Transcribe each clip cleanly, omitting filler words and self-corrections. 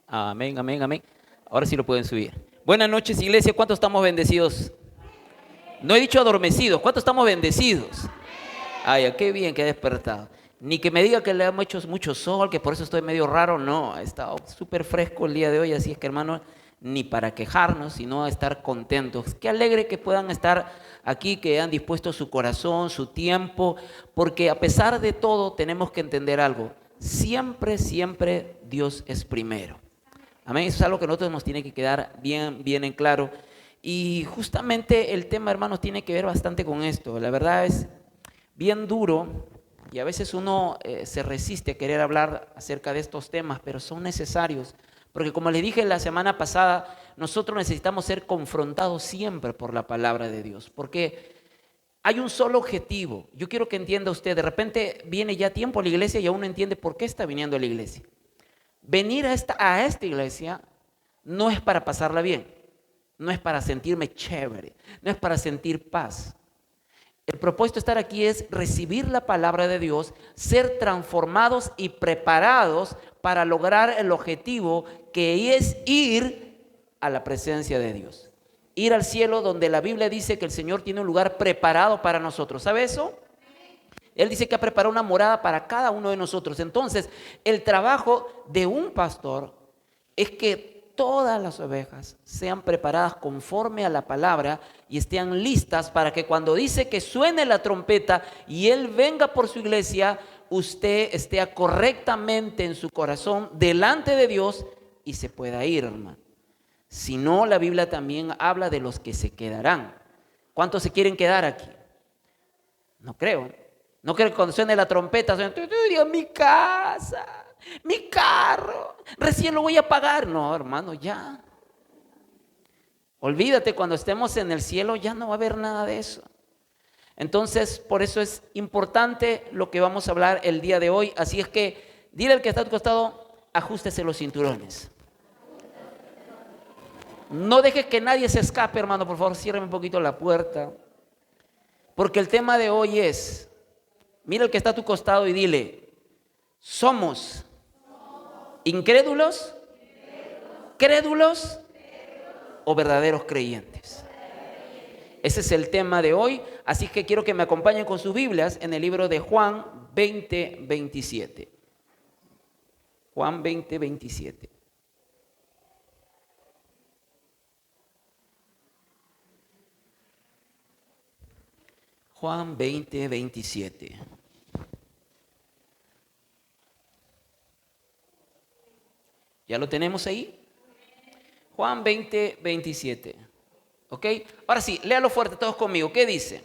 Amén, amén, amén. Ahora sí lo pueden subir. Buenas noches, iglesia. ¿Cuántos estamos bendecidos? No he dicho adormecidos. ¿Cuántos estamos bendecidos? Ay, qué bien que he despertado. Ni que me diga que le hemos hecho mucho sol, que por eso estoy medio raro. No, ha estado súper fresco el día de hoy. Así es que, hermano, ni para quejarnos, sino a estar contentos. Qué alegre que puedan estar aquí, que han dispuesto su corazón, su tiempo, porque a pesar de todo tenemos que entender algo. Siempre, siempre Dios es primero. Amén. Eso es algo que a nosotros nos tiene que quedar bien, bien en claro. Y justamente el tema, hermanos, tiene que ver bastante con esto. La verdad es bien duro y a veces uno se resiste a querer hablar acerca de estos temas, pero son necesarios. Porque como les dije la semana pasada, nosotros necesitamos ser confrontados siempre por la palabra de Dios. Porque hay un solo objetivo. Yo quiero que entienda usted, de repente viene ya tiempo a la iglesia y aún no entiende por qué está viniendo a la iglesia. Venir a esta iglesia no es para pasarla bien, no es para sentirme chévere, no es para sentir paz. El propósito de estar aquí es recibir la palabra de Dios, ser transformados y preparados para lograr el objetivo que es ir a la presencia de Dios. Ir al cielo donde la Biblia dice que el Señor tiene un lugar preparado para nosotros. ¿Sabe eso? Él dice que ha preparado una morada para cada uno de nosotros. Entonces, el trabajo de un pastor es que todas las ovejas sean preparadas conforme a la palabra y estén listas para que cuando dice que suene la trompeta y Él venga por su iglesia, usted esté correctamente en su corazón delante de Dios y se pueda ir, hermano. Si no, la Biblia también habla de los que se quedarán. ¿Cuántos se quieren quedar aquí? No creo. No creo que cuando suene la trompeta, diga mi casa, mi carro, recién lo voy a pagar. No, hermano, ya. Olvídate, cuando estemos en el cielo ya no va a haber nada de eso. Entonces, por eso es importante lo que vamos a hablar el día de hoy. Así es que, dile al que está a tu costado, ajústese los cinturones. No dejes que nadie se escape, hermano, por favor, ciérrame un poquito la puerta. Porque el tema de hoy es, mira al que está a tu costado y dile, ¿somos incrédulos, crédulos o verdaderos creyentes? Ese es el tema de hoy, así que quiero que me acompañen con sus Biblias en el libro de Juan 20, 27. Juan 20, 27. Juan 20, 27. ¿Ya lo tenemos ahí? Juan 20, 27. ¿Ok? Ahora sí, léalo fuerte todos conmigo. ¿Qué dice?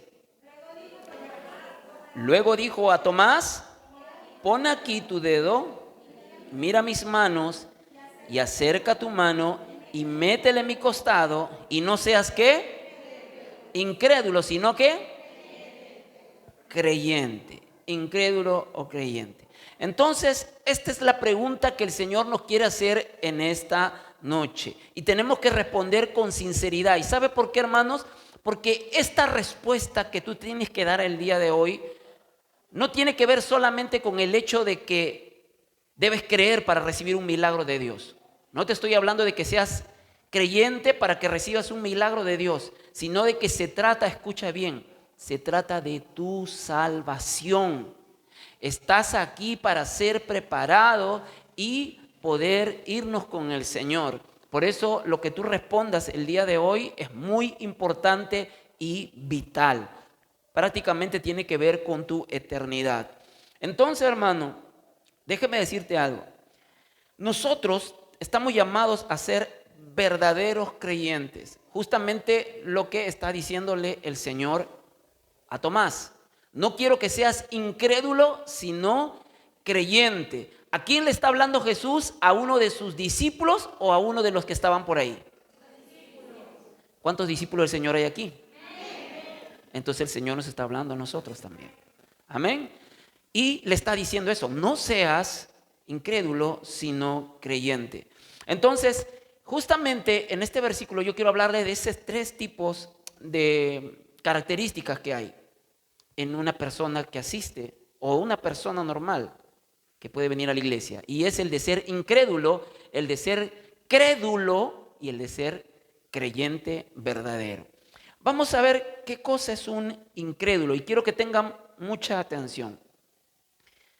Luego dijo a Tomás, pon aquí tu dedo, mira mis manos y acerca tu mano y métele en mi costado y no seas ¿qué? Incrédulo, sino ¿qué? Creyente. Incrédulo o creyente. Entonces, esta es la pregunta que el Señor nos quiere hacer en esta noche. Y tenemos que responder con sinceridad. ¿Y sabe por qué, hermanos? Porque esta respuesta que tú tienes que dar el día de hoy no tiene que ver solamente con el hecho de que debes creer para recibir un milagro de Dios. No te estoy hablando de que seas creyente para que recibas un milagro de Dios, sino de que se trata, escucha bien, se trata de tu salvación. Estás aquí para ser preparado y poder irnos con el Señor. Por eso lo que tú respondas el día de hoy es muy importante y vital. Prácticamente tiene que ver con tu eternidad. Entonces, hermano, déjeme decirte algo. Nosotros estamos llamados a ser verdaderos creyentes. Justamente lo que está diciéndole el Señor a Tomás. No quiero que seas incrédulo, sino creyente. ¿A quién le está hablando Jesús? ¿A uno de sus discípulos o a uno de los que estaban por ahí? ¿Cuántos discípulos del Señor hay aquí? Entonces el Señor nos está hablando a nosotros también. Amén. Y le está diciendo eso, no seas incrédulo, sino creyente. Entonces, justamente en este versículo yo quiero hablarle de esos tres tipos de características que hay en una persona que asiste o una persona normal que puede venir a la iglesia. Y es el de ser incrédulo el de ser crédulo y el de ser creyente verdadero. Vamos a ver qué cosa es un incrédulo y quiero que tengan mucha atención,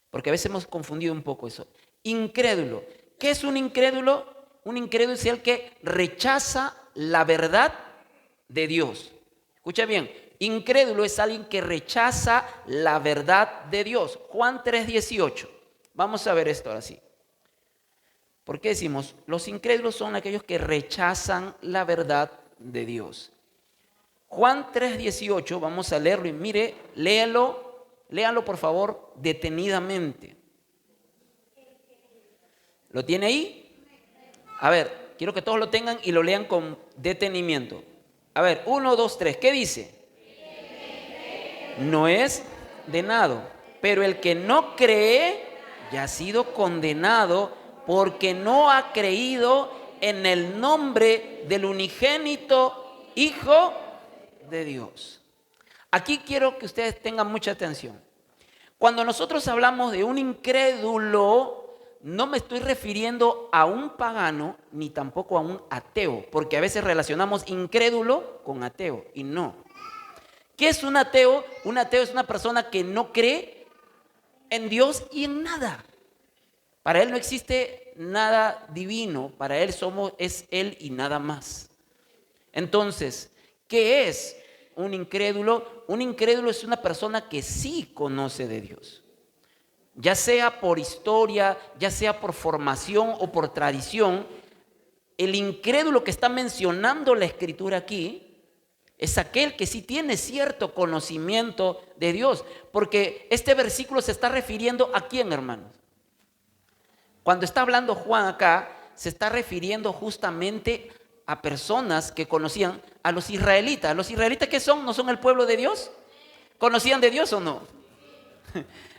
porque a veces hemos confundido un poco eso. Incrédulo. ¿Qué es un incrédulo? Un incrédulo es el que rechaza la verdad de Dios. Escucha bien, incrédulo es alguien que rechaza la verdad de Dios. Juan 3:18. Vamos a ver esto ahora sí. ¿Por qué decimos? Los incrédulos son aquellos que rechazan la verdad de Dios. Juan 3:18, vamos a leerlo y mire, léalo por favor detenidamente. ¿Lo tiene ahí? A ver, quiero que todos lo tengan y lo lean con detenimiento. A ver, 1, 2, 3, ¿qué dice? No es condenado, pero el que no cree ya ha sido condenado porque no ha creído en el nombre del unigénito Hijo de Dios. Aquí quiero que ustedes tengan mucha atención. Cuando nosotros hablamos de un incrédulo, no me estoy refiriendo a un pagano ni tampoco a un ateo, porque a veces relacionamos incrédulo con ateo y no. ¿Qué es un ateo? Un ateo es una persona que no cree en Dios y en nada. Para él no existe nada divino, para él es él y nada más. Entonces, ¿qué es un incrédulo? Un incrédulo es una persona que sí conoce de Dios. Ya sea por historia, ya sea por formación o por tradición, el incrédulo que está mencionando la Escritura aquí es aquel que sí tiene cierto conocimiento de Dios. Porque este versículo se está refiriendo ¿a quién, hermanos? Cuando está hablando Juan acá, se está refiriendo justamente a personas que conocían a los israelitas. ¿Los israelitas qué son? ¿No son el pueblo de Dios? ¿Conocían de Dios o no?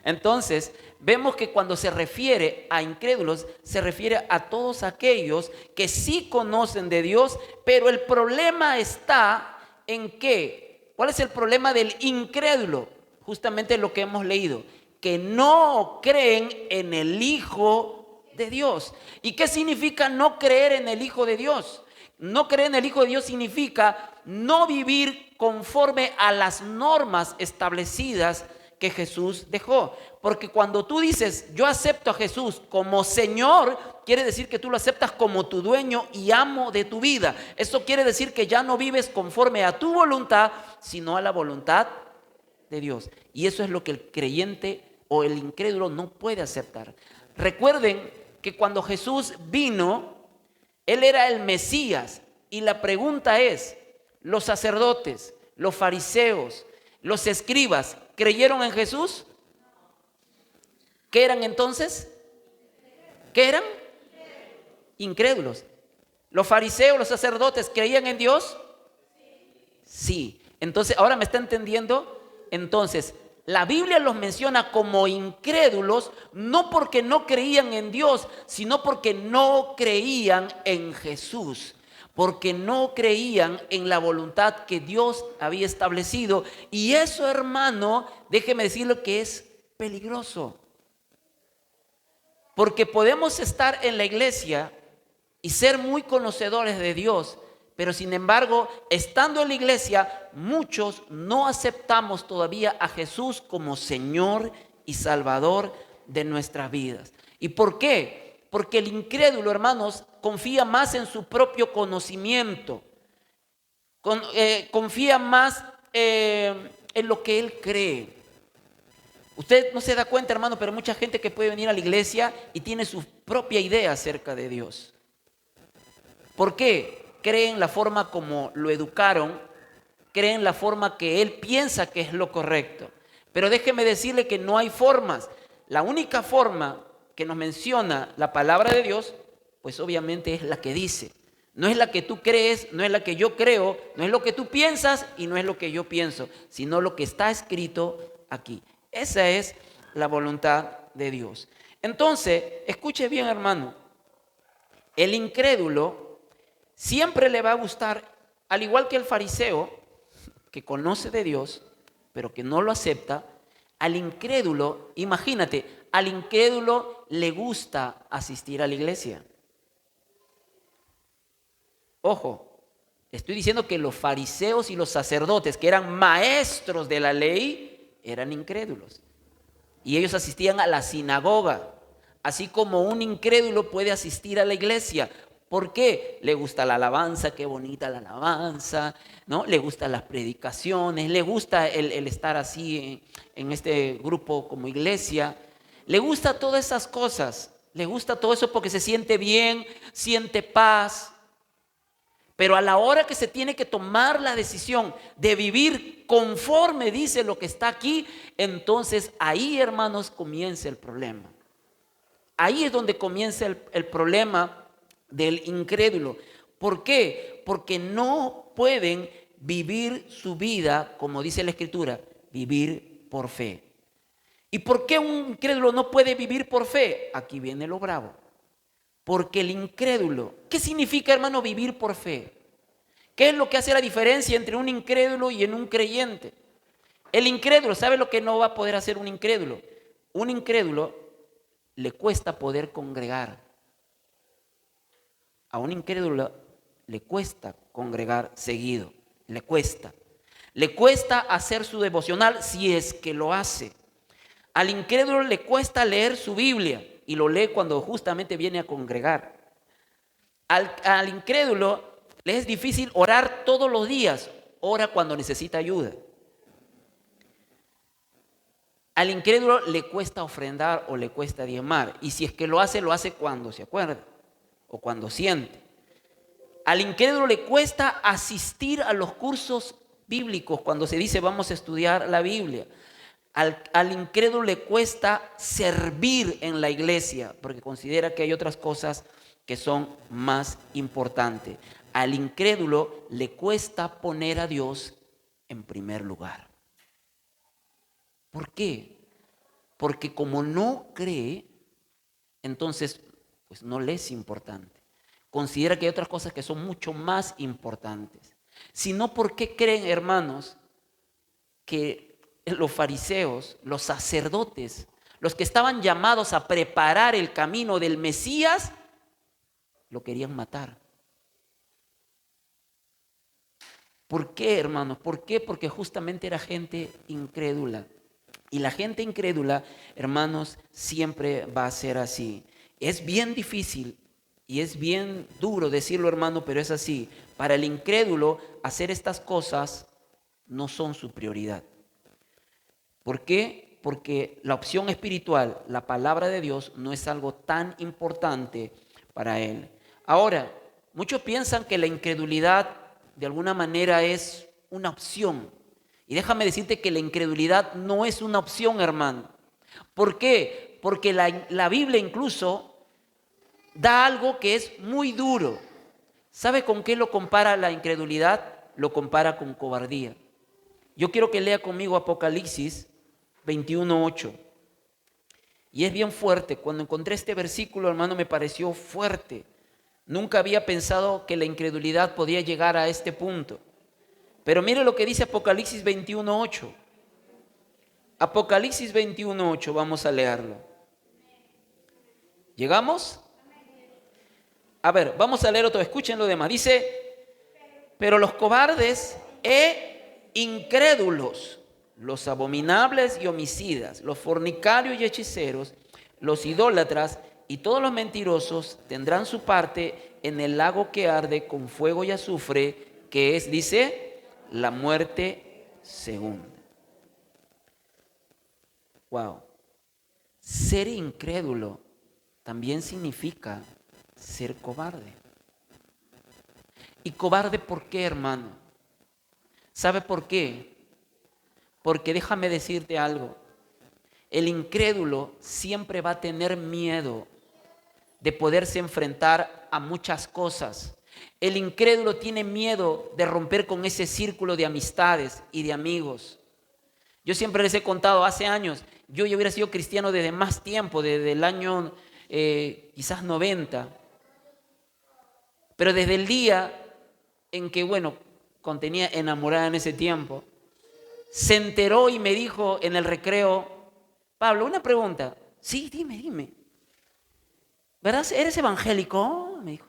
Entonces, vemos que cuando se refiere a incrédulos, se refiere a todos aquellos que sí conocen de Dios, pero el problema está en que, ¿cuál es el problema del incrédulo? Justamente lo que hemos leído, que no creen en el Hijo de Dios. ¿Y qué significa no creer en el Hijo de Dios? No creer en el Hijo de Dios significa no vivir conforme a las normas establecidas que Jesús dejó. Porque cuando tú dices, yo acepto a Jesús como Señor, quiere decir que tú lo aceptas como tu dueño y amo de tu vida. Eso quiere decir que ya no vives conforme a tu voluntad, sino a la voluntad de Dios. Y eso es lo que el creyente o el incrédulo no puede aceptar. Recuerden que cuando Jesús vino, Él era el Mesías. Y la pregunta es, los sacerdotes, los fariseos, los escribas, ¿creyeron en Jesús? ¿Qué eran entonces? ¿Qué eran? Incrédulos. ¿Los fariseos, los sacerdotes creían en Dios? Sí. Entonces, ¿ahora me está entendiendo? Entonces, la Biblia los menciona como incrédulos, no porque no creían en Dios, sino porque no creían en Jesús. Porque no creían en la voluntad que Dios había establecido. Y eso, hermano, déjeme decirle que es peligroso. Porque podemos estar en la iglesia y ser muy conocedores de Dios, pero sin embargo, estando en la iglesia, muchos no aceptamos todavía a Jesús como Señor y Salvador de nuestras vidas. ¿Y por qué? Porque el incrédulo, hermanos, confía más en su propio conocimiento, confía más en lo que él cree. Usted no se da cuenta, hermano, pero mucha gente que puede venir a la iglesia y tiene su propia idea acerca de Dios. ¿Por qué? Creen la forma como lo educaron, creen la forma que él piensa que es lo correcto. Pero déjeme decirle que no hay formas. La única forma que nos menciona la palabra de Dios, pues obviamente es la que dice. No es la que tú crees, no es la que yo creo, no es lo que tú piensas y no es lo que yo pienso, sino lo que está escrito aquí. Esa es la voluntad de Dios. Entonces, escuche bien, hermano, el incrédulo siempre le va a gustar, al igual que el fariseo, que conoce de Dios, pero que no lo acepta, al incrédulo, imagínate, al incrédulo le gusta asistir a la iglesia. Ojo, estoy diciendo que los fariseos y los sacerdotes, que eran maestros de la ley, eran incrédulos. Y ellos asistían a la sinagoga, así como un incrédulo puede asistir a la iglesia. ¿Por qué? Le gusta la alabanza, qué bonita la alabanza, ¿no? Le gustan las predicaciones, le gusta el estar así en este grupo como iglesia. Le gusta todas esas cosas, le gusta todo eso porque se siente bien, siente paz. Pero a la hora que se tiene que tomar la decisión de vivir conforme dice lo que está aquí, entonces ahí, hermanos, comienza el problema. Ahí es donde comienza el problema del incrédulo. ¿Por qué? Porque no pueden vivir su vida, como dice la Escritura, vivir por fe. ¿Y por qué un incrédulo no puede vivir por fe? Aquí viene lo bravo. Porque el incrédulo, ¿qué significa, hermano, vivir por fe? ¿Qué es lo que hace la diferencia entre un incrédulo y en un creyente? El incrédulo, ¿sabe lo que no va a poder hacer un incrédulo? Un incrédulo le cuesta poder congregar. A un incrédulo le cuesta congregar seguido, le cuesta. Le cuesta hacer su devocional si es que lo hace. Al incrédulo le cuesta leer su Biblia y lo lee cuando justamente viene a congregar. Al incrédulo le es difícil orar todos los días, ora cuando necesita ayuda. Al incrédulo le cuesta ofrendar o le cuesta diezmar, y si es que lo hace cuando se acuerda o cuando siente. Al incrédulo le cuesta asistir a los cursos bíblicos cuando se dice vamos a estudiar la Biblia. Al incrédulo le cuesta servir en la iglesia porque considera que hay otras cosas que son más importantes. Al incrédulo le cuesta poner a Dios en primer lugar. ¿Por qué? Porque como no cree, entonces pues no le es importante. Considera que hay otras cosas que son mucho más importantes. Si no, ¿por qué creen, hermanos, que los fariseos, los sacerdotes, los que estaban llamados a preparar el camino del Mesías, lo querían matar? ¿Por qué, hermanos? ¿Por qué? Porque justamente era gente incrédula. Y la gente incrédula, hermanos, siempre va a ser así. Es bien difícil y es bien duro decirlo, hermano, pero es así. Para el incrédulo, hacer estas cosas no son su prioridad. ¿Por qué? Porque la opción espiritual, la palabra de Dios, no es algo tan importante para él. Ahora, muchos piensan que la incredulidad de alguna manera es una opción. Y déjame decirte que la incredulidad no es una opción, hermano. ¿Por qué? Porque la Biblia incluso da algo que es muy duro. ¿Sabe con qué lo compara la incredulidad? Lo compara con cobardía. Yo quiero que lea conmigo Apocalipsis 21:8. Y es bien fuerte. Cuando encontré este versículo, hermano, me pareció fuerte. Nunca había pensado que la incredulidad podía llegar a este punto. Pero mire lo que dice Apocalipsis 21:8. Apocalipsis 21:8, vamos a leerlo. ¿Llegamos? A ver, vamos a leer otro, escuchen lo demás. Dice, pero los cobardes e incrédulos, los abominables y homicidas, los fornicarios y hechiceros, los idólatras y todos los mentirosos tendrán su parte en el lago que arde con fuego y azufre, que es, dice, la muerte segunda. Wow. Ser incrédulo también significa ser cobarde. ¿Y cobarde por qué, hermano? ¿Sabe por qué? Porque déjame decirte algo. El incrédulo siempre va a tener miedo de poderse enfrentar a muchas cosas. El incrédulo tiene miedo de romper con ese círculo de amistades y de amigos. Yo siempre les he contado, hace años, yo ya hubiera sido cristiano desde más tiempo, desde el año quizás 90. Pero desde el día en que, cuando tenía enamorada en ese tiempo, se enteró y me dijo en el recreo, Pablo, una pregunta. Sí, dime. ¿Verdad? ¿Eres evangélico? Me dijo.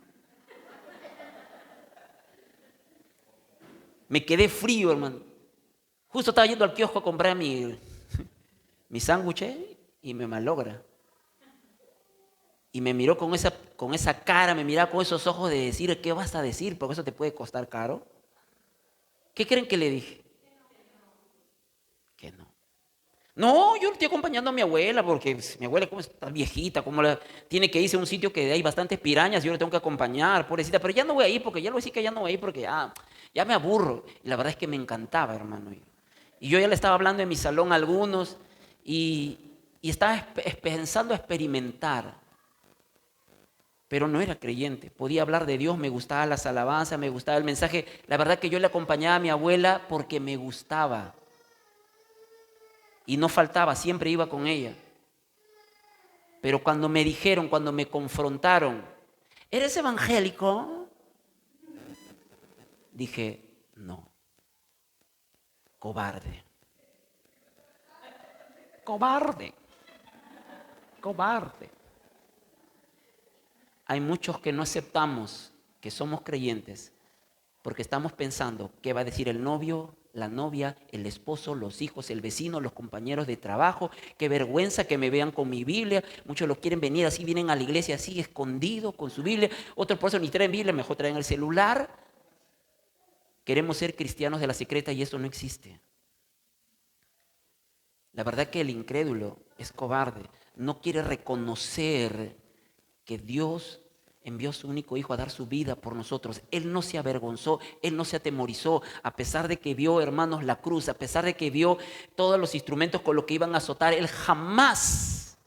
Me quedé frío, hermano. Justo estaba yendo al kiosco a comprar mi sándwich y me malogra. Y me miró con esa cara, me miraba con esos ojos de decir, ¿qué vas a decir? Porque eso te puede costar caro. ¿Qué creen que le dije? Que no. No, yo estoy acompañando a mi abuela porque mi abuela como está viejita, tiene que irse a un sitio que hay bastantes pirañas y yo le tengo que acompañar, pobrecita. Pero ya no voy a ir porque ya lo decía que ya no voy a ir porque ya me aburro. Y la verdad es que me encantaba, hermano. Y yo ya le estaba hablando en mi salón a algunos y estaba pensando experimentar. Pero no era creyente. Podía hablar de Dios, me gustaba las alabanzas, me gustaba el mensaje. La verdad que yo le acompañaba a mi abuela porque me gustaba. Y no faltaba, siempre iba con ella. Pero cuando me dijeron, cuando me confrontaron, ¿eres evangélico? Dije, no. Cobarde. Cobarde. Cobarde. Hay muchos que no aceptamos que somos creyentes porque estamos pensando qué va a decir el novio, la novia, el esposo, los hijos, el vecino, los compañeros de trabajo. Qué vergüenza que me vean con mi Biblia. Muchos los quieren venir así, vienen a la iglesia así, escondidos con su Biblia. Otros por eso ni traen Biblia, mejor traen el celular. Queremos ser cristianos de la secreta y eso no existe. La verdad que el incrédulo es cobarde. No quiere reconocer que Dios envió a su único hijo a dar su vida por nosotros. Él no se avergonzó, Él no se atemorizó, a pesar de que vio, hermanos, la cruz, a pesar de que vio todos los instrumentos con los que iban a azotar, Él jamás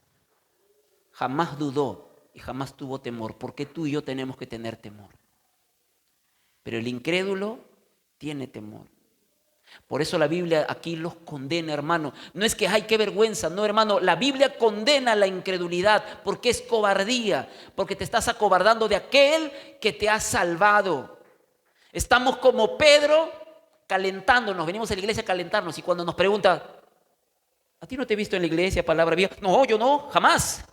dudó y jamás tuvo temor. ¿Por qué tú y yo tenemos que tener temor? Pero el incrédulo tiene temor. Por eso la Biblia aquí los condena, hermano. No es que, ay, qué vergüenza. No, hermano, la Biblia condena la incredulidad porque es cobardía, porque te estás acobardando de aquel que te ha salvado. Estamos como Pedro calentándonos. Venimos a la iglesia a calentarnos y cuando nos pregunta, ¿a ti no te he visto en la iglesia, palabra viva? No, yo no, jamás.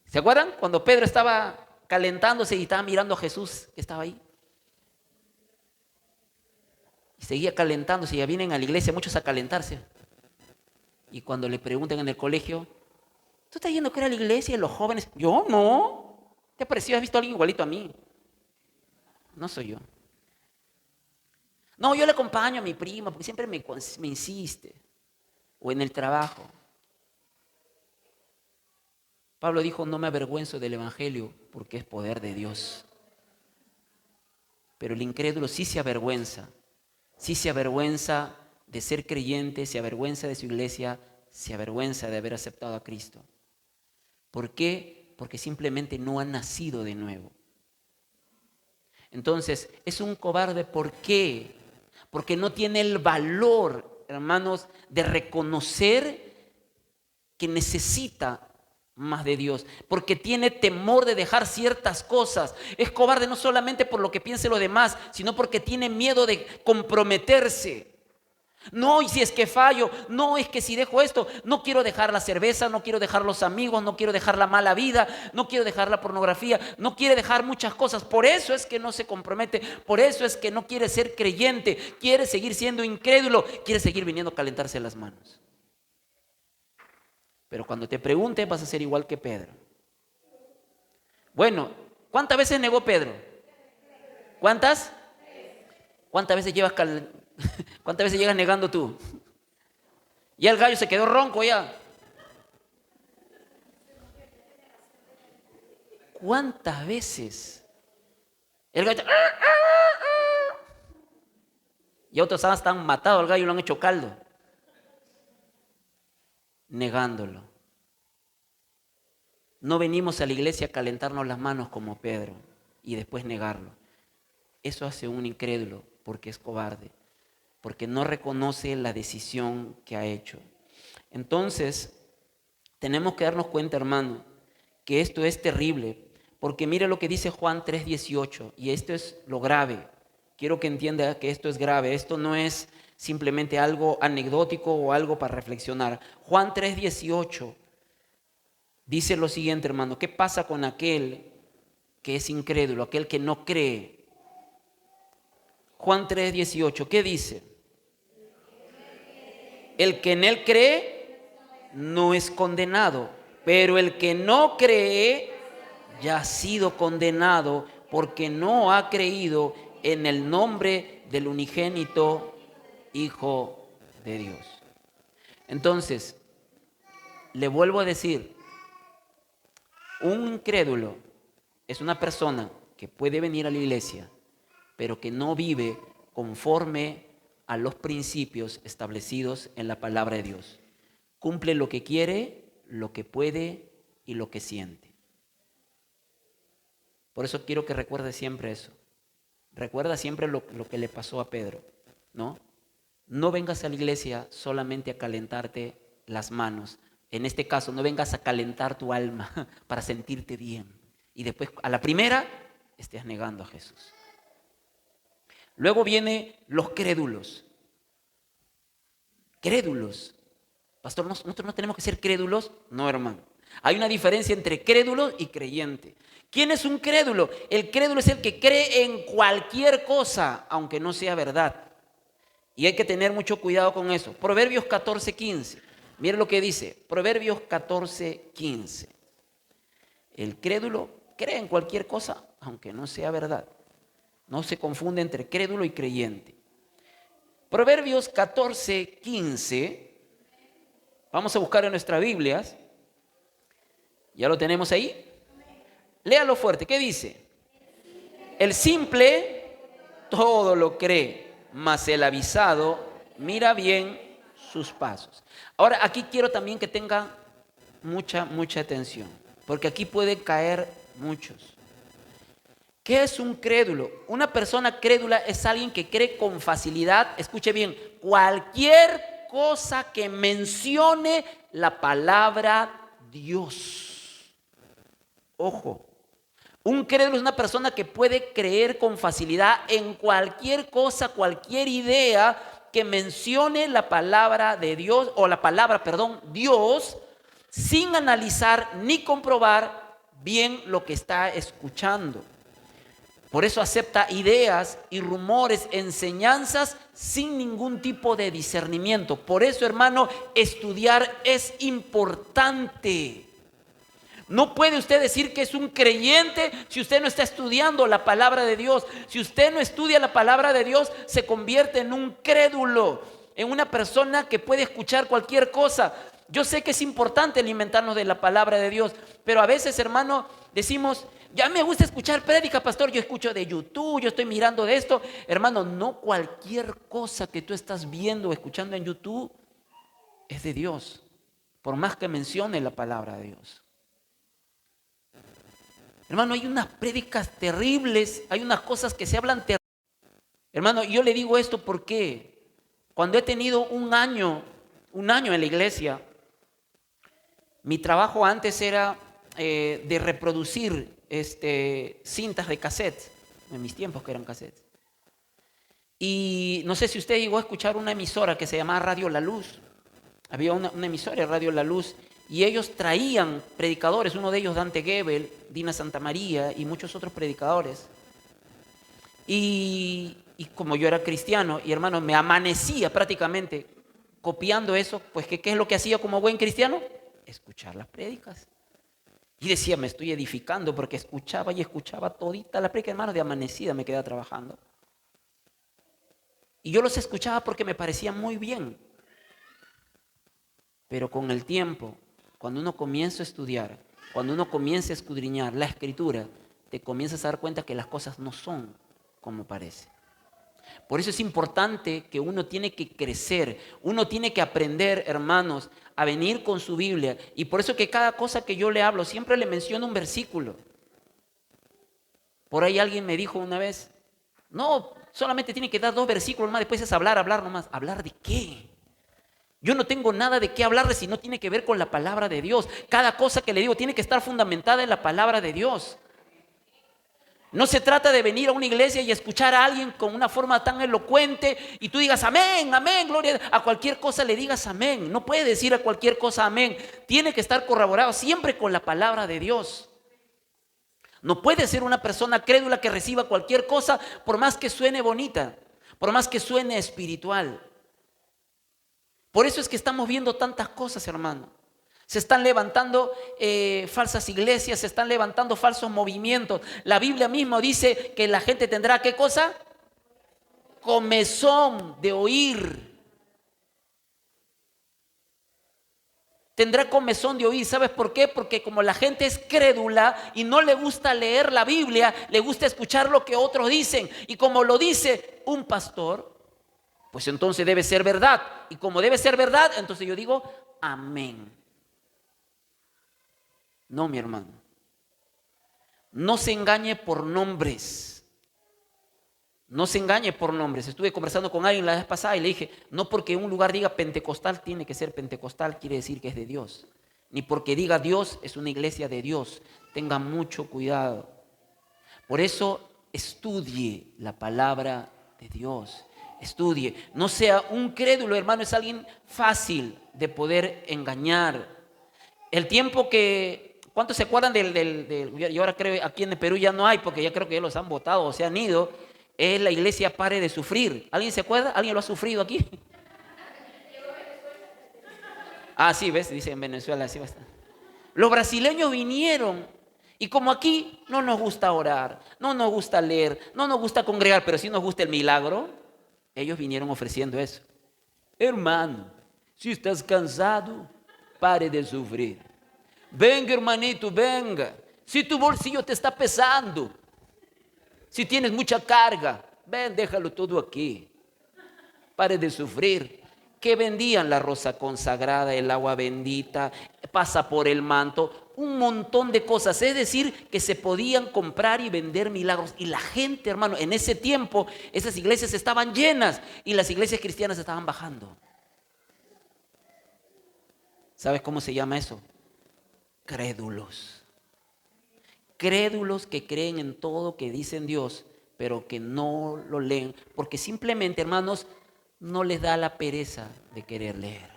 ¿Se acuerdan? Cuando Pedro estaba calentándose y estaba mirando a Jesús que estaba ahí. Y seguía calentándose, ya vienen a la iglesia muchos a calentarse. Y cuando le preguntan en el colegio, ¿tú estás yendo a la iglesia y los jóvenes? Yo no. ¿Te ha parecido? ¿Has visto a alguien igualito a mí? No soy yo. No, yo le acompaño a mi prima porque siempre me insiste. O en el trabajo. Pablo dijo, no me avergüenzo del evangelio porque es poder de Dios. Pero el incrédulo sí se avergüenza. Sí se avergüenza de ser creyente, se avergüenza de su iglesia, se avergüenza de haber aceptado a Cristo. ¿Por qué? Porque simplemente no ha nacido de nuevo. Entonces, es un cobarde. ¿Por qué? Porque no tiene el valor, hermanos, de reconocer que necesita más de Dios, porque tiene temor de dejar ciertas cosas. Es cobarde no solamente por lo que piensen los demás, sino porque tiene miedo de comprometerse. No, y si es que fallo, no, es que si dejo esto, no quiero dejar la cerveza, no quiero dejar los amigos, no quiero dejar la mala vida, no quiero dejar la pornografía, no quiere dejar muchas cosas. Por eso es que no se compromete, por eso es que no quiere ser creyente, quiere seguir siendo incrédulo, quiere seguir viniendo a calentarse las manos. Pero cuando te pregunte vas a ser igual que Pedro. Bueno, ¿cuántas veces negó Pedro? ¿Cuántas? ¿Cuántas veces llegas negando tú? Ya el gallo se quedó ronco ya. ¿Cuántas veces? El gallo... Y otros están matados al gallo y lo han hecho caldo. Negándolo. No venimos a la iglesia a calentarnos las manos como Pedro y después negarlo. Eso hace un incrédulo porque es cobarde, porque no reconoce la decisión que ha hecho. Entonces, tenemos que darnos cuenta, hermano, que esto es terrible, porque mire lo que dice Juan 3:18, y esto es lo grave. Quiero que entienda que esto es grave, esto no es simplemente algo anecdótico o algo para reflexionar. Juan 3:18 dice lo siguiente, hermano. ¿Qué pasa con aquel que es incrédulo, aquel que no cree? Juan 3:18, ¿qué dice? El que en él cree no es condenado, pero el que no cree ya ha sido condenado porque no ha creído en el nombre del unigénito Hijo de Dios. Entonces, le vuelvo a decir, un incrédulo es una persona que puede venir a la iglesia, pero que no vive conforme a los principios establecidos en la palabra de Dios. Cumple lo que quiere, lo que puede y lo que siente. Por eso quiero que recuerde siempre eso. Recuerda siempre lo que le pasó a Pedro, ¿no? No vengas a la iglesia solamente a calentarte las manos. En este caso, no vengas a calentar tu alma para sentirte bien. Y después, a la primera, estés negando a Jesús. Luego vienen los crédulos. Crédulos. Pastor, ¿nosotros no tenemos que ser crédulos? No, hermano. Hay una diferencia entre crédulo y creyente. ¿Quién es un crédulo? El crédulo es el que cree en cualquier cosa, aunque no sea verdad. Y hay que tener mucho cuidado con eso. Proverbios 14:15. Mire lo que dice. Proverbios 14:15. El crédulo cree en cualquier cosa, aunque no sea verdad. No se confunde entre crédulo y creyente. Proverbios 14:15. Vamos a buscar en nuestras Biblias. ¿Ya lo tenemos ahí? Léalo fuerte. ¿Qué dice? El simple todo lo cree, mas el avisado mira bien sus pasos. Ahora, aquí quiero también que tengan mucha atención, porque aquí pueden caer muchos. ¿Qué es un crédulo? Una persona crédula es alguien que cree con facilidad, escuche bien, cualquier cosa que mencione la palabra Dios. Ojo, un crédulo es una persona que puede creer con facilidad en cualquier cosa, cualquier idea que mencione la palabra de Dios, o la palabra, Dios, sin analizar ni comprobar bien lo que está escuchando. Por eso acepta ideas y rumores, enseñanzas sin ningún tipo de discernimiento. Por eso, hermano, estudiar es importante. No puede usted decir que es un creyente si usted no está estudiando la palabra de Dios. Si usted no estudia la palabra de Dios, se convierte en un crédulo, en una persona que puede escuchar cualquier cosa. Yo sé que es importante alimentarnos de la palabra de Dios, pero a veces, hermano, decimos, ya me gusta escuchar prédica, pastor, yo escucho de YouTube, yo estoy mirando de esto. Hermano, no cualquier cosa que tú estás viendo o escuchando en YouTube es de Dios, por más que mencione la palabra de Dios. Hermano, hay unas prédicas terribles, hay unas cosas que se hablan terribles. Hermano, yo le digo esto porque cuando he tenido un año en la iglesia, mi trabajo antes era de reproducir cintas de cassette, en mis tiempos que eran cassettes. Y no sé si usted llegó a escuchar una emisora que se llamaba Radio La Luz. Había una emisora de Radio La Luz y ellos traían predicadores, uno de ellos Dante Gebel, Dina Santamaría y muchos otros predicadores. Y como yo era cristiano y hermano, me amanecía prácticamente copiando eso, pues ¿qué es lo que hacía como buen cristiano? Escuchar las prédicas. Y decía, me estoy edificando porque escuchaba todita la prédica, hermano, de amanecida me quedaba trabajando. Y yo los escuchaba porque me parecían muy bien. Pero con el tiempo, cuando uno comienza a estudiar, cuando uno comienza a escudriñar la Escritura, te comienzas a dar cuenta que las cosas no son como parece. Por eso es importante que uno tiene que crecer, uno tiene que aprender, hermanos, a venir con su Biblia. Y por eso que cada cosa que yo le hablo, siempre le menciono un versículo. Por ahí alguien me dijo una vez, no, solamente tiene que dar 2 versículos más, después es hablar nomás. ¿Hablar de qué? Yo no tengo nada de qué hablarle si no tiene que ver con la palabra de Dios. Cada cosa que le digo tiene que estar fundamentada en la palabra de Dios. No se trata de venir a una iglesia y escuchar a alguien con una forma tan elocuente y tú digas amén, amén, gloria a cualquier cosa le digas amén. No puede decir a cualquier cosa amén. Tiene que estar corroborado siempre con la palabra de Dios. No puede ser una persona crédula que reciba cualquier cosa por más que suene bonita. por más que suene espiritual. Por eso es que estamos viendo tantas cosas, hermano. Se están levantando falsas iglesias, se están levantando falsos movimientos. La Biblia misma dice que la gente tendrá, ¿qué cosa? Comezón de oír. Tendrá comezón de oír. ¿Sabes por qué? Porque como la gente es crédula y no le gusta leer la Biblia, le gusta escuchar lo que otros dicen. Y como lo dice un pastor, pues entonces debe ser verdad. Y como debe ser verdad, entonces yo digo, amén. No, mi hermano. No se engañe por nombres. No se engañe por nombres. Estuve conversando con alguien la vez pasada y le dije, no porque un lugar diga pentecostal tiene que ser pentecostal, quiere decir que es de Dios. Ni porque diga Dios es una iglesia de Dios. Tenga mucho cuidado. Por eso estudie la palabra de Dios. Estudie. No sea un crédulo, hermano, es alguien fácil de poder engañar. El tiempo que... ¿Cuántos se acuerdan y ahora creo aquí en el Perú ya no hay porque ya creo que ya los han votado o se han ido? Es la iglesia Pare de Sufrir. ¿Alguien se acuerda? ¿Alguien lo ha sufrido aquí? Ah, sí, ves, dice en Venezuela, así va a estar. Los brasileños vinieron y como aquí no nos gusta orar, no nos gusta leer, no nos gusta congregar, pero sí nos gusta el milagro, ellos vinieron ofreciendo eso. Hermano, si estás cansado, pare de sufrir. Venga, hermanito, venga. Si tu bolsillo te está pesando, si tienes mucha carga, ven, déjalo todo aquí. Pare de sufrir. Que vendían la rosa consagrada, el agua bendita, pasa por el manto, un montón de cosas. Es decir, que se podían comprar y vender milagros. Y la gente, hermano, en ese tiempo, esas iglesias estaban llenas y las iglesias cristianas estaban bajando. ¿Sabes cómo se llama eso? Crédulos. Crédulos que creen en todo que dicen Dios, pero que no lo leen, porque simplemente, hermanos, no les da la pereza de querer leer.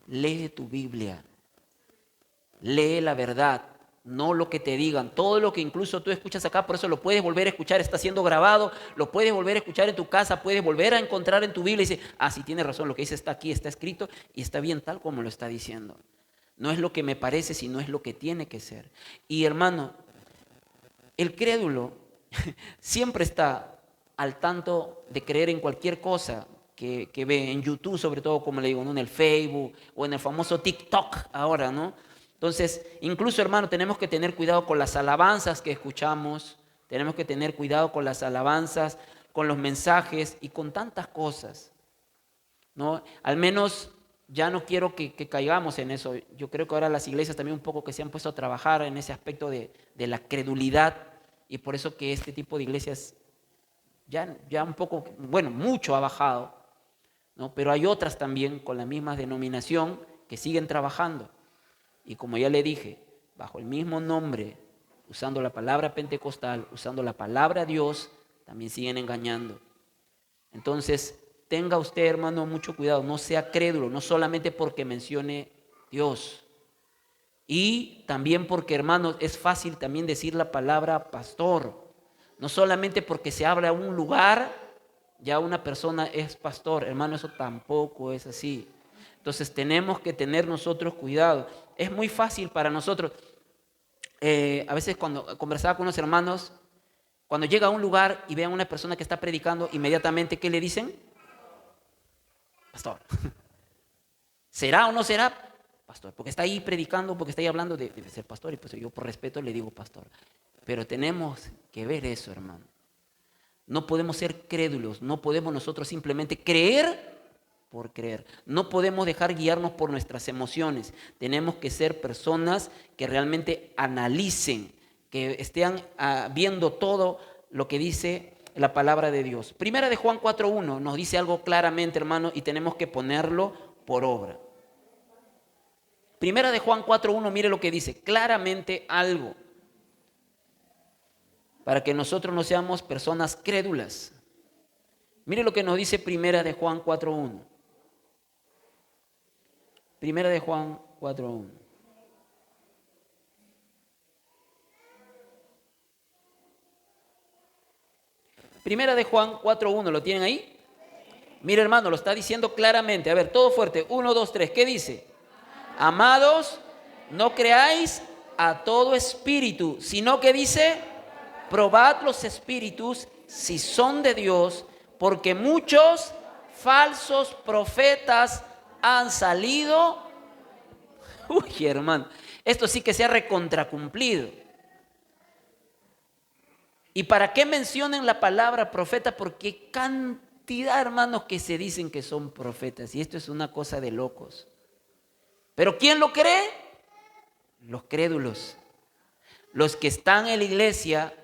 Lee tu Biblia, lee la verdad, no lo que te digan, todo lo que incluso tú escuchas acá, por eso lo puedes volver a escuchar, está siendo grabado, lo puedes volver a escuchar en tu casa, puedes volver a encontrar en tu Biblia y decir, ah, sí, tienes razón, lo que dice está aquí, está escrito y está bien tal como lo está diciendo. No es lo que me parece, sino es lo que tiene que ser. Y hermano, el crédulo siempre está al tanto de creer en cualquier cosa que ve en YouTube, sobre todo, como le digo, ¿no? En el Facebook o en el famoso TikTok ahora, ¿no? Entonces, incluso, hermano, tenemos que tener cuidado con las alabanzas que escuchamos, tenemos que tener cuidado con las alabanzas, con los mensajes y con tantas cosas, ¿no? Al menos ya no quiero que caigamos en eso. Yo creo que ahora las iglesias también un poco que se han puesto a trabajar en ese aspecto de la credulidad y por eso que este tipo de iglesias ya un poco, bueno, mucho ha bajado, ¿no? Pero hay otras también con la misma denominación que siguen trabajando. Y como ya le dije, bajo el mismo nombre, usando la palabra pentecostal, usando la palabra Dios, también siguen engañando. Entonces, tenga usted, hermano, mucho cuidado, no sea crédulo, no solamente porque mencione Dios. Y también porque, hermanos, es fácil también decir la palabra pastor. No solamente porque se habla a un lugar, ya una persona es pastor. Hermano, eso tampoco es así. Entonces tenemos que tener nosotros cuidado. Es muy fácil para nosotros. A veces cuando conversaba con unos hermanos, cuando llega a un lugar y vean a una persona que está predicando, inmediatamente, ¿qué le dicen? Pastor. ¿Será o no será? Pastor. Porque está ahí predicando, porque está ahí hablando, debe ser pastor. Y pues yo por respeto le digo pastor. Pero tenemos que ver eso, hermano. No podemos ser crédulos, no podemos nosotros simplemente creer por creer. No podemos dejar guiarnos por nuestras emociones. Tenemos que ser personas que realmente analicen, que estén viendo todo lo que dice la palabra de Dios. Primera de Juan 4:1 nos dice algo claramente, hermano, y tenemos que ponerlo por obra. Primera de Juan 4:1, mire lo que dice, claramente algo. Para que nosotros no seamos personas crédulas. Mire lo que nos dice Primera de Juan 4:1. Primera de Juan 4:1. Primera de Juan 4:1, ¿lo tienen ahí? Mira, hermano, lo está diciendo claramente. A ver, todo fuerte. 1, 2, 3. ¿Qué dice? Amados, no creáis a todo espíritu, sino que dice, probad los espíritus si son de Dios, porque muchos falsos profetas han salido. Uy, hermano, esto sí que se ha recontracumplido. ¿Y para qué mencionen la palabra profeta? Porque cantidad, hermanos, que se dicen que son profetas. Y esto es una cosa de locos. ¿Pero quién lo cree? Los crédulos. Los que están en la iglesia,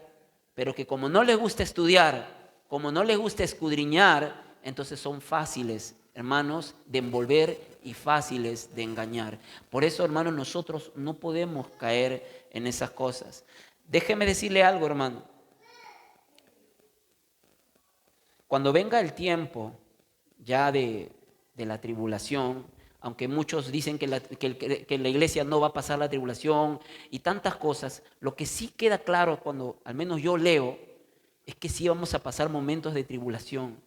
pero que como no les gusta estudiar, como no les gusta escudriñar, entonces son fáciles, hermanos, de envolver y fáciles de engañar. Por eso, hermanos, nosotros no podemos caer en esas cosas. Déjeme decirle algo, hermano. Cuando venga el tiempo ya de la tribulación, aunque muchos dicen que la iglesia no va a pasar la tribulación y tantas cosas, lo que sí queda claro cuando al menos yo leo es que sí vamos a pasar momentos de tribulación,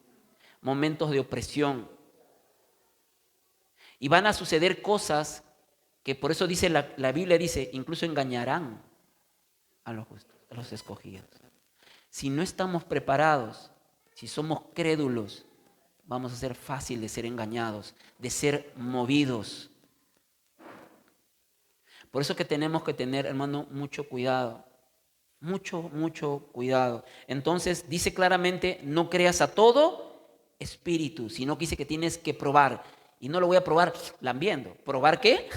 momentos de opresión. Y van a suceder cosas que por eso dice la Biblia dice, incluso engañarán a los justos, a los escogidos. Si no estamos preparados, si somos crédulos, vamos a ser fáciles de ser engañados, de ser movidos. Por eso que tenemos que tener, hermano, mucho cuidado. Mucho cuidado. Entonces dice claramente, no creas a todo espíritu, sino que dice que tienes que probar. Y no lo voy a probar lambiendo. ¿Probar qué?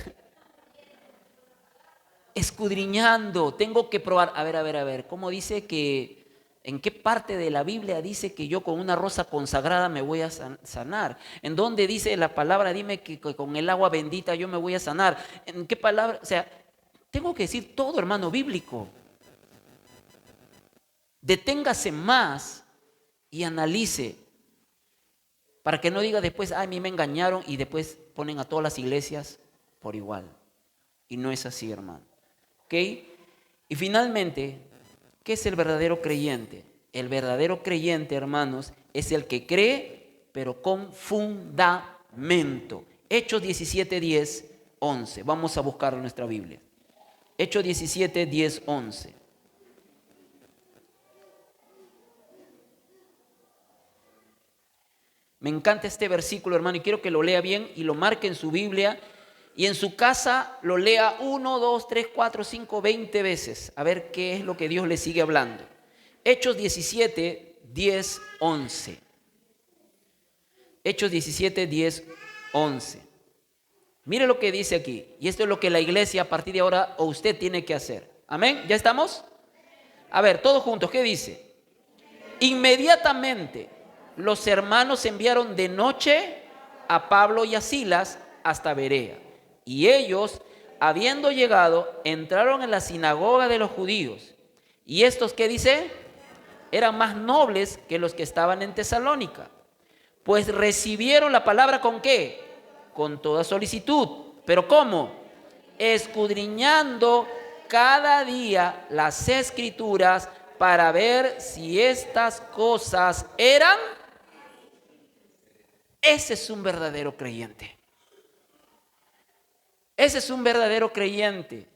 Escudriñando. Tengo que probar. A ver. ¿Cómo dice que... ¿En qué parte de la Biblia dice que yo con una rosa consagrada me voy a sanar? ¿En dónde dice la palabra, dime que con el agua bendita yo me voy a sanar? ¿En qué palabra? O sea, tengo que decir todo, hermano, bíblico. Deténgase más y analice. Para que no diga después, a mí me engañaron y después ponen a todas las iglesias por igual. Y no es así, hermano. ¿Ok? Y finalmente, ¿qué es el verdadero creyente? El verdadero creyente, hermanos, es el que cree, pero con fundamento. Hechos 17, 10, 11. Vamos a buscar en nuestra Biblia. Hechos 17, 10, 11. Me encanta este versículo, hermano, y quiero que lo lea bien y lo marque en su Biblia. Y en su casa lo lea 1, 2, 3, 4, 5, 20 veces. A ver qué es lo que Dios le sigue hablando. Hechos 17, 10, 11. Hechos 17, 10, 11. Mire lo que dice aquí. Y esto es lo que la iglesia a partir de ahora o usted tiene que hacer. ¿Amén? ¿Ya estamos? A ver, todos juntos, ¿qué dice? Inmediatamente los hermanos enviaron de noche a Pablo y a Silas hasta Berea. Y ellos, habiendo llegado, entraron en la sinagoga de los judíos. ¿Y estos qué dice? Eran más nobles que los que estaban en Tesalónica. Pues recibieron la palabra ¿con qué? Con toda solicitud. ¿Pero cómo? Escudriñando cada día las escrituras para ver si estas cosas eran. Ese es un verdadero creyente. Ese es un verdadero creyente.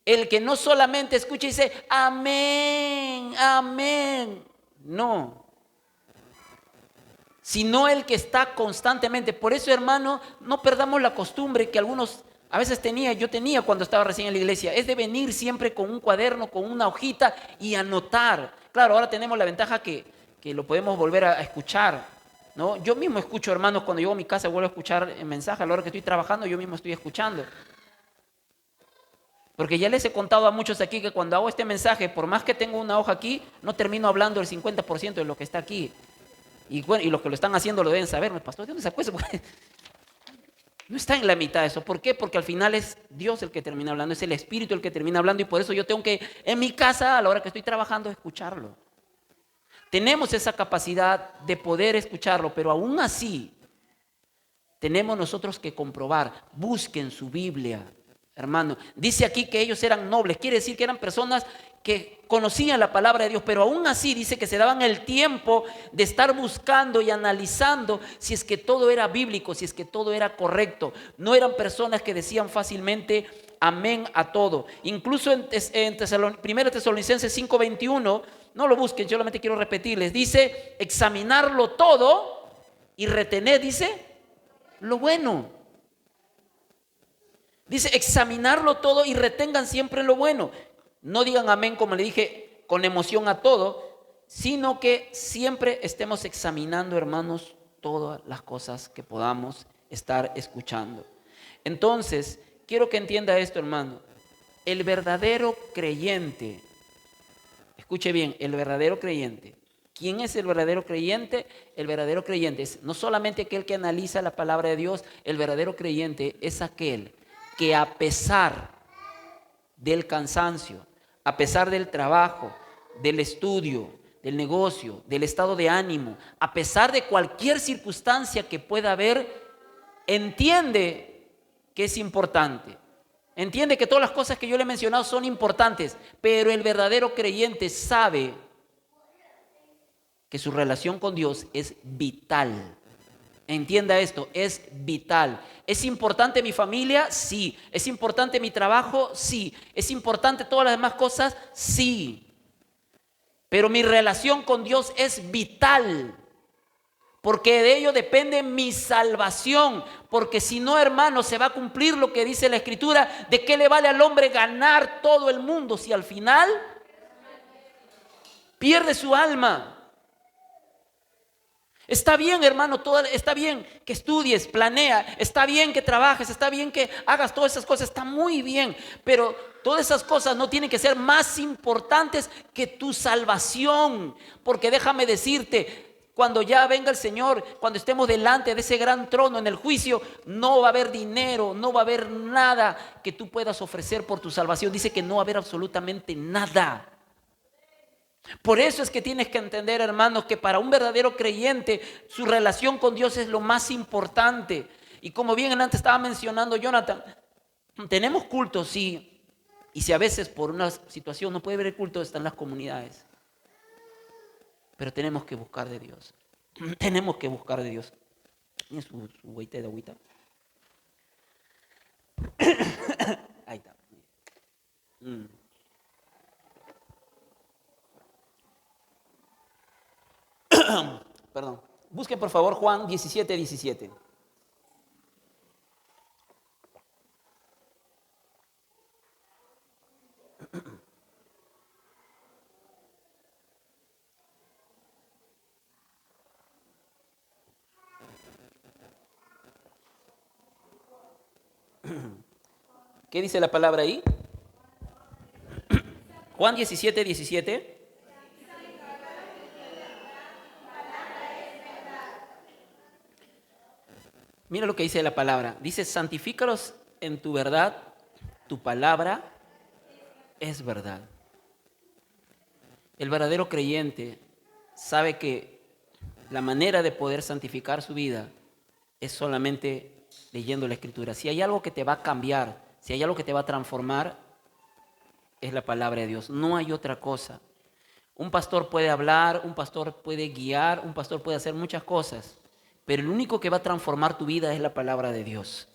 El que no solamente escucha y dice, amén, amén. No. Sino el que está constantemente. Por eso, hermano, no perdamos la costumbre que algunos a veces yo tenía cuando estaba recién en la iglesia. Es de venir siempre con un cuaderno, con una hojita y anotar. Claro, ahora tenemos la ventaja que lo podemos volver a escuchar, ¿no? Yo mismo escucho, hermanos, cuando llego a mi casa vuelvo a escuchar el mensaje. A la hora que estoy trabajando, yo mismo estoy escuchando. Porque ya les he contado a muchos aquí que cuando hago este mensaje, por más que tengo una hoja aquí, no termino hablando el 50% de lo que está aquí. Y bueno, y los que lo están haciendo lo deben saber. Pastor, ¿de dónde sacó eso? Porque no está en la mitad de eso. ¿Por qué? Porque al final es Dios el que termina hablando, es el Espíritu el que termina hablando. Y por eso yo tengo que, en mi casa, a la hora que estoy trabajando, escucharlo. Tenemos esa capacidad de poder escucharlo, pero aún así tenemos nosotros que comprobar. Busquen su Biblia, hermano. Dice aquí que ellos eran nobles, quiere decir que eran personas que conocían la palabra de Dios, pero aún así dice que se daban el tiempo de estar buscando y analizando si es que todo era bíblico, si es que todo era correcto. No eran personas que decían fácilmente amén a todo. Incluso en 1 Tesalonicenses 5:21, no lo busquen, yo solamente quiero repetirles, dice examinarlo todo y retener, dice, lo bueno. Dice examinarlo todo y retengan siempre lo bueno. No digan amén, como le dije, con emoción a todo, sino que siempre estemos examinando, hermanos, todas las cosas que podamos estar escuchando. Entonces, quiero que entienda esto, hermano. El verdadero creyente, escuche bien, el verdadero creyente. ¿Quién es el verdadero creyente? El verdadero creyente es no solamente aquel que analiza la palabra de Dios, el verdadero creyente es aquel que a pesar del cansancio, a pesar del trabajo, del estudio, del negocio, del estado de ánimo, a pesar de cualquier circunstancia que pueda haber, entiende que es importante. Entiende que todas las cosas que yo le he mencionado son importantes, pero el verdadero creyente sabe que su relación con Dios es vital. Entienda esto, es vital. ¿Es importante mi familia? Sí. ¿Es importante mi trabajo? Sí. ¿Es importante todas las demás cosas? Sí. Pero mi relación con Dios es vital, porque de ello depende mi salvación. Porque si no, hermano, se va a cumplir lo que dice la Escritura: ¿de qué le vale al hombre ganar todo el mundo si al final pierde su alma? Está bien, hermano, está bien que estudies, planea, está bien que trabajes, está bien que hagas todas esas cosas, está muy bien, pero todas esas cosas no tienen que ser más importantes que tu salvación, porque déjame decirte, cuando ya venga el Señor, cuando estemos delante de ese gran trono en el juicio, no va a haber dinero, no va a haber nada que tú puedas ofrecer por tu salvación. Dice que no va a haber absolutamente nada. Por eso es que tienes que entender, hermanos, que para un verdadero creyente su relación con Dios es lo más importante. Y como bien antes estaba mencionando Jonathan, tenemos cultos, sí, y si a veces por una situación no puede ver el culto, están las comunidades. Pero tenemos que buscar de Dios. Tenemos que buscar de Dios. ¿Tiene su agüita de agüita? Ahí está. Perdón. Busquen por favor Juan 17:17. ¿Qué dice la palabra ahí? Juan 17:17. Mira lo que dice la palabra. Dice, santifícalos en tu verdad, tu palabra es verdad. El verdadero creyente sabe que la manera de poder santificar su vida es solamente leyendo la Escritura. Si hay algo que te va a cambiar, si hay algo que te va a transformar, es la palabra de Dios. No hay otra cosa. Un pastor puede hablar, un pastor puede guiar, un pastor puede hacer muchas cosas, pero el único que va a transformar tu vida es la palabra de Dios.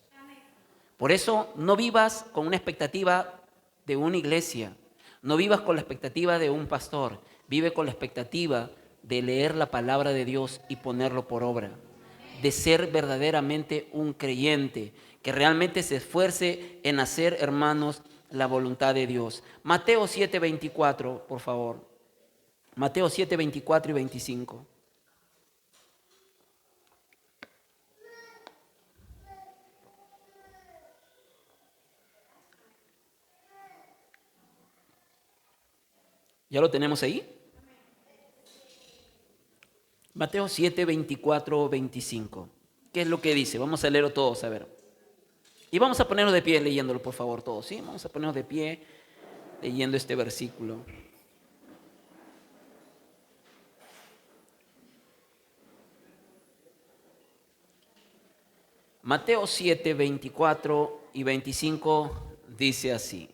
Por eso no vivas con una expectativa de una iglesia, no vivas con la expectativa de un pastor, vive con la expectativa de leer la palabra de Dios y ponerlo por obra, de ser verdaderamente un creyente, que realmente se esfuerce en hacer, hermanos, la voluntad de Dios. Mateo 7:24, por favor. Mateo 7:24 y 25. ¿Ya lo tenemos ahí? Mateo 7:24, 25. ¿Qué es lo que dice? Vamos a leerlo todos, a ver. Y vamos a ponernos de pie leyéndolo, por favor, todos, ¿sí? Vamos a ponernos de pie leyendo este versículo. Mateo 7:24 y 25 dice así.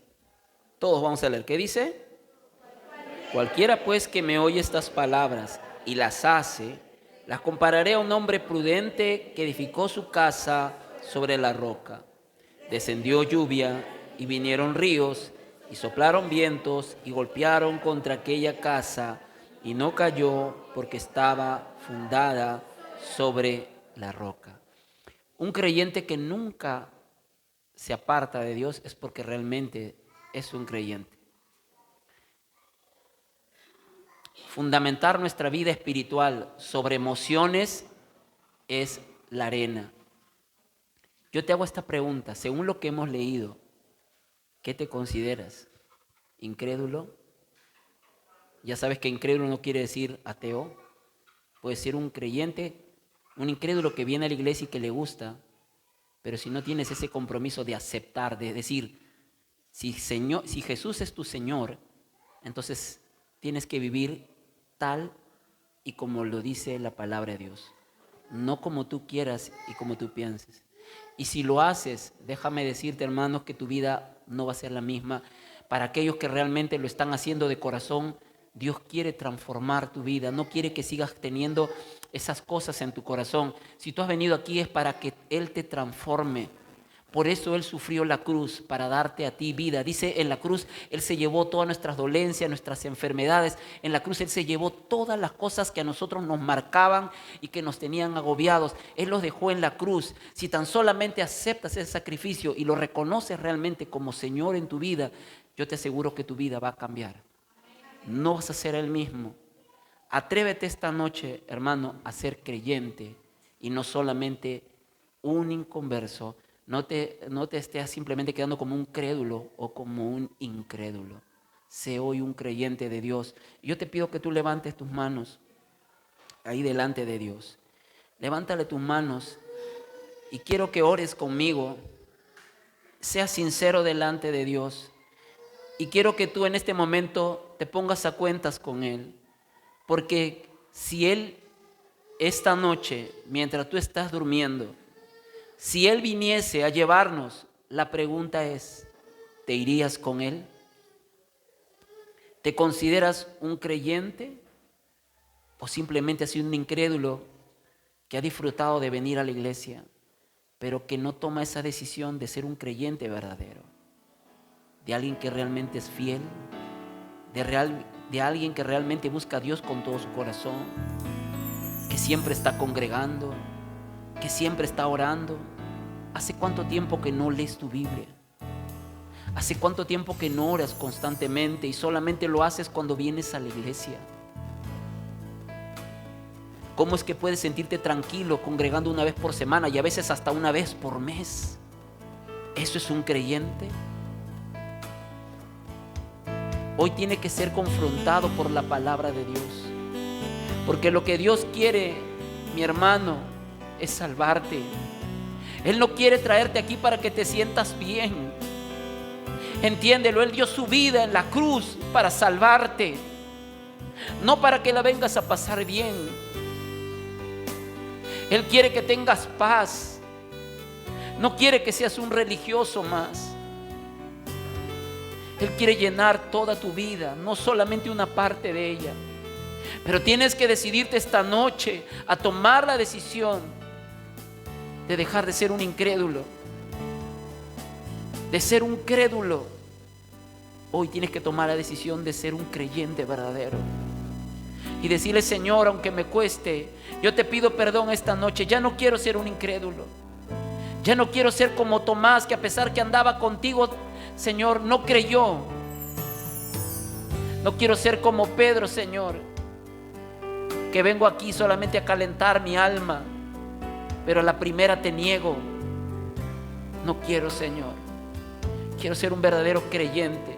Todos vamos a leer. ¿Qué dice? Cualquiera pues que me oye estas palabras y las hace, las compararé a un hombre prudente que edificó su casa sobre la roca. Descendió lluvia y vinieron ríos y soplaron vientos y golpearon contra aquella casa y no cayó porque estaba fundada sobre la roca. Un creyente que nunca se aparta de Dios es porque realmente es un creyente. Fundamentar nuestra vida espiritual sobre emociones es la arena. Yo te hago esta pregunta, según lo que hemos leído, ¿qué te consideras? ¿Incrédulo? Ya sabes que incrédulo no quiere decir ateo, puede ser un creyente, un incrédulo que viene a la iglesia y que le gusta, pero si no tienes ese compromiso de aceptar, de decir, si Jesús es tu Señor, entonces tienes que vivir tal y como lo dice la palabra de Dios, no como tú quieras y como tú pienses. Y si lo haces, déjame decirte, hermanos, que tu vida no va a ser la misma. Para aquellos que realmente lo están haciendo de corazón, Dios quiere transformar tu vida, no quiere que sigas teniendo esas cosas en tu corazón. Si tú has venido aquí es para que Él te transforme. Por eso Él sufrió la cruz, para darte a ti vida. Dice, en la cruz Él se llevó todas nuestras dolencias, nuestras enfermedades. En la cruz Él se llevó todas las cosas que a nosotros nos marcaban y que nos tenían agobiados. Él los dejó en la cruz. Si tan solamente aceptas ese sacrificio y lo reconoces realmente como Señor en tu vida, yo te aseguro que tu vida va a cambiar. No vas a ser el mismo. Atrévete esta noche, hermano, a ser creyente y no solamente un inconverso. No te estés simplemente quedando como un crédulo o como un incrédulo. Sé hoy un creyente de Dios. Yo te pido que tú levantes tus manos ahí delante de Dios. Levántale tus manos y quiero que ores conmigo. Seas sincero delante de Dios. Y quiero que tú en este momento te pongas a cuentas con Él. Porque si Él esta noche, mientras tú estás durmiendo, si Él viniese a llevarnos, la pregunta es, ¿te irías con Él? ¿Te consideras un creyente o simplemente has sido un incrédulo que ha disfrutado de venir a la iglesia, pero que no toma esa decisión de ser un creyente verdadero? De alguien que realmente es fiel, de alguien que realmente busca a Dios con todo su corazón, que siempre está congregando, que siempre está orando. ¿Hace cuánto tiempo que no lees tu Biblia? ¿Hace cuánto tiempo que no oras constantemente y solamente lo haces cuando vienes a la iglesia? ¿Cómo es que puedes sentirte tranquilo congregando una vez por semana y a veces hasta una vez por mes? ¿Eso es un creyente? Hoy tiene que ser confrontado por la palabra de Dios. Porque lo que Dios quiere, mi hermano, es salvarte. Él no quiere traerte aquí para que te sientas bien. Entiéndelo, Él dio su vida en la cruz para salvarte, no para que la vengas a pasar bien. Él quiere que tengas paz. No quiere que seas un religioso más. Él quiere llenar toda tu vida, no solamente una parte de ella. Pero tienes que decidirte esta noche a tomar la decisión de dejar de ser un incrédulo, de ser un crédulo. Hoy tienes que tomar la decisión de ser un creyente verdadero y decirle: Señor, aunque me cueste, yo te pido perdón esta noche. Ya no quiero ser un incrédulo. Ya no quiero ser como Tomás, que a pesar que andaba contigo, Señor, no creyó. No quiero ser como Pedro, Señor, que vengo aquí solamente a calentar mi alma, pero a la primera te niego. No quiero, Señor. Quiero ser un verdadero creyente.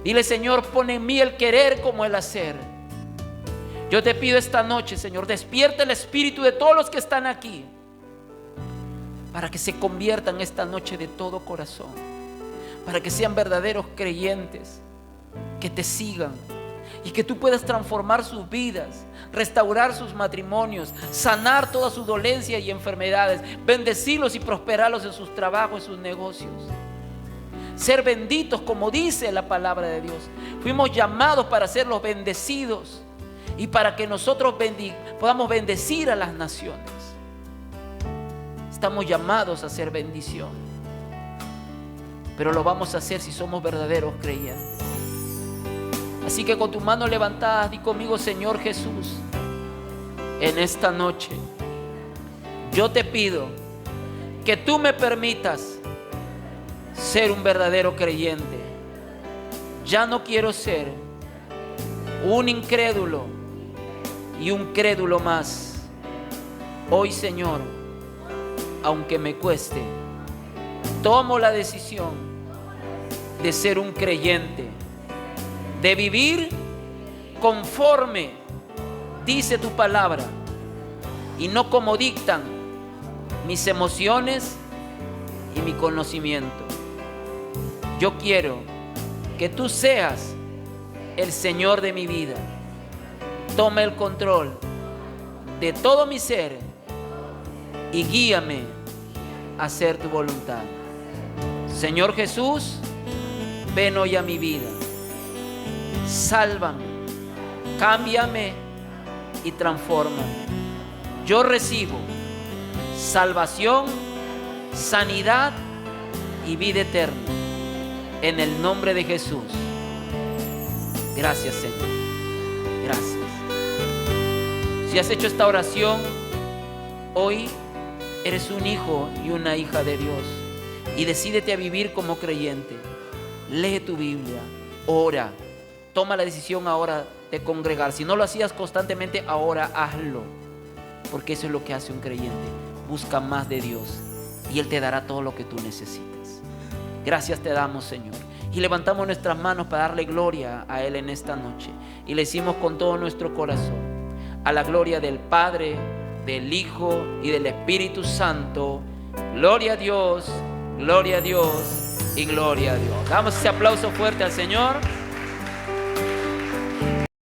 Dile: Señor, pon en mí el querer como el hacer. Yo te pido esta noche, Señor, despierta el espíritu de todos los que están aquí, para que se conviertan esta noche de todo corazón, para que sean verdaderos creyentes, que te sigan y que tú puedas transformar sus vidas, restaurar sus matrimonios, sanar todas sus dolencias y enfermedades, bendecirlos y prosperarlos en sus trabajos y sus negocios. ser benditos como dice la palabra de Dios. Fuimos llamados para ser los bendecidos y para que nosotros podamos bendecir a las naciones. Estamos llamados a ser bendición, pero lo vamos a hacer si somos verdaderos creyentes. Así que con tus manos levantadas, di conmigo: Señor Jesús, en esta noche yo te pido que tú me permitas ser un verdadero creyente. Ya no quiero ser un incrédulo y un crédulo más. Hoy, Señor, aunque me cueste, tomo la decisión de ser un creyente, de vivir conforme dice tu palabra y no como dictan mis emociones y mi conocimiento. Yo quiero que tú seas el Señor de mi vida. Toma el control de todo mi ser y guíame a hacer tu voluntad. Señor Jesús, ven hoy a mi vida. Sálvame, cámbiame y transfórmame. Yo recibo salvación, sanidad y vida eterna en el nombre de Jesús. Gracias, Señor. Gracias. Si has hecho esta oración, hoy eres un hijo y una hija de Dios y decídete a vivir como creyente. Lee tu Biblia, ora, toma la decisión ahora de congregar. Si no lo hacías constantemente, ahora hazlo, porque eso es lo que hace un creyente. Busca más de Dios y Él te dará todo lo que tú necesitas. Gracias te damos, Señor, y levantamos nuestras manos para darle gloria a Él en esta noche, y le decimos con todo nuestro corazón: a la gloria del Padre, del Hijo y del Espíritu Santo. Gloria a Dios y gloria a Dios. Damos ese aplauso fuerte al Señor.